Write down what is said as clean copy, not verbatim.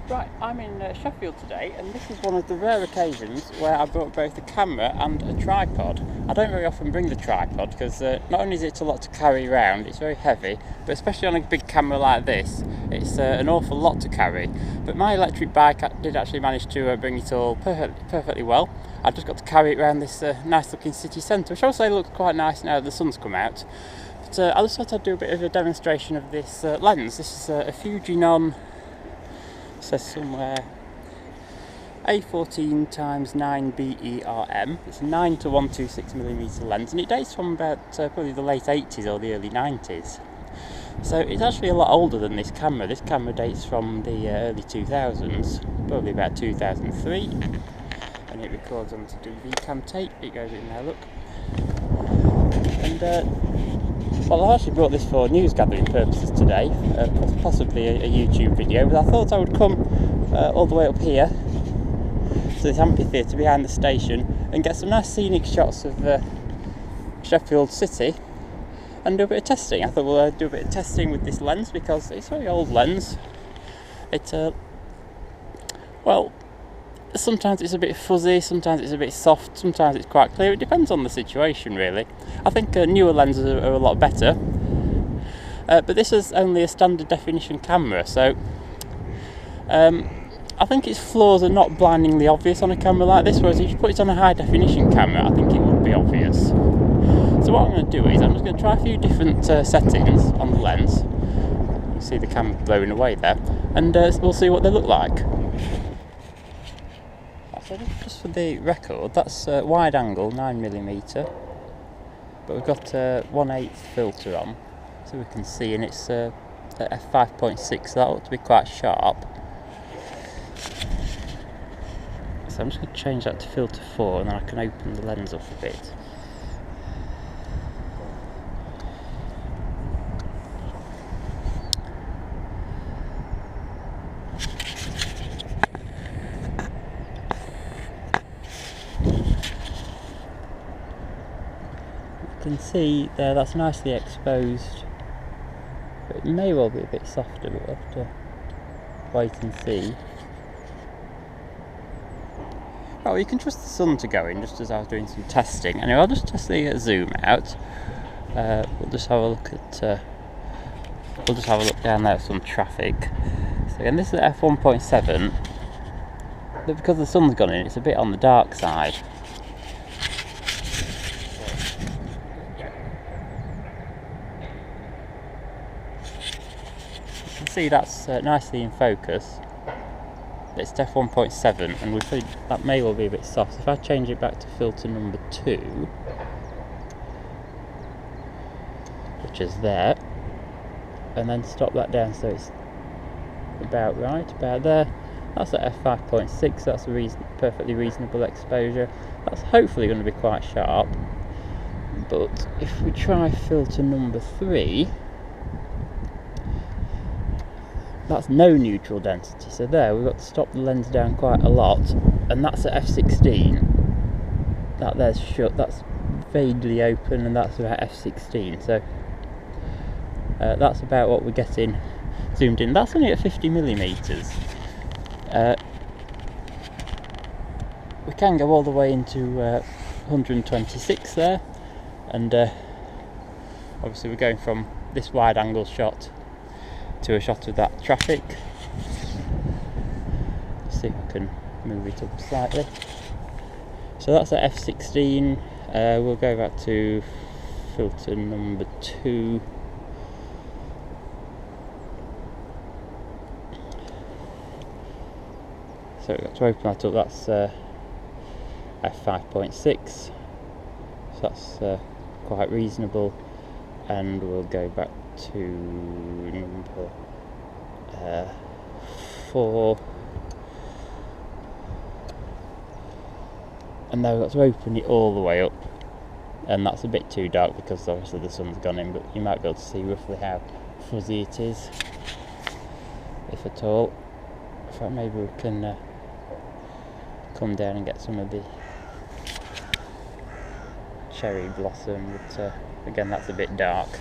Right, I'm in Sheffield today, and this is one of the rare occasions where I brought both a camera and a tripod. I don't very often bring the tripod because not only is it a lot to carry around, it's very heavy, but especially on a big camera like this, it's an awful lot to carry. But my electric bike did actually manage to bring it all perfectly well. I just got to carry it around this nice looking city centre, which I would say looks quite nice now that the sun's come out. But I just thought I'd do a bit of a demonstration of this lens. This is a Fujinon, says somewhere, A14x9 BERM. It's a 9 to 126mm lens, and it dates from about probably the late 80s or the early 90s. So it's actually a lot older than this camera. This camera dates from the early 2000s, probably about 2003, and it records onto DV cam tape. It goes in there, look. And well, I actually brought this for news gathering purposes today, possibly a YouTube video, but I thought I would come all the way up here to this amphitheatre behind the station and get some nice scenic shots of Sheffield City and do a bit of testing. I thought we'll do a bit of testing with this lens because it's a very old lens. Well, sometimes it's a bit fuzzy, sometimes it's a bit soft, sometimes it's quite clear. It depends on the situation, really. I think newer lenses are a lot better, but this is only a standard definition camera, so I think its flaws are not blindingly obvious on a camera like this, whereas if you put it on a high definition camera, I think it would be obvious. So what I'm going to do is I'm just going to try a few different settings on the lens. You see the camera blowing away there, and we'll see what they look like. So just for the record, that's wide angle 9mm, but we've got 1/8 filter on, so we can see, and it's at f5.6, so that ought to be quite sharp. So I'm just going to change that to filter 4, and then I can open the lens up a bit. You can see there that's nicely exposed, but it may well be a bit softer, but we'll have to wait and see. Well, you can trust the sun to go in just as I was doing some testing. Anyway, I'll just test the zoom out. We'll just have a look at down there at some traffic. So again, this is f1.7, but because the sun's gone in, it's a bit on the dark side. See, that's nicely in focus. It's f1.7, and that may well be a bit soft. If I change it back to filter number 2, which is there, and then stop that down so it's about right, about there, that's at f5.6. That's a perfectly reasonable exposure. That's hopefully going to be quite sharp. But if we try filter number 3, that's no neutral density, so there we've got to stop the lens down quite a lot, and that's at f16. That there's shut, that's vaguely open, and that's about f16, so that's about what we're getting zoomed in. That's only at 50mm. We can go all the way into 126 there, and obviously we're going from this wide angle shot to a shot of that traffic. Let's see if I can move it up slightly. So that's at f16. We'll go back to filter number 2. So to open that up, that's f5.6. So that's quite reasonable, and we'll go back to number 4, and now we've got to open it all the way up, and that's a bit too dark because obviously the sun's gone in, but you might be able to see roughly how fuzzy it is, if at all. In fact, maybe we can come down and get some of the cherry blossom, but again, that's a bit dark.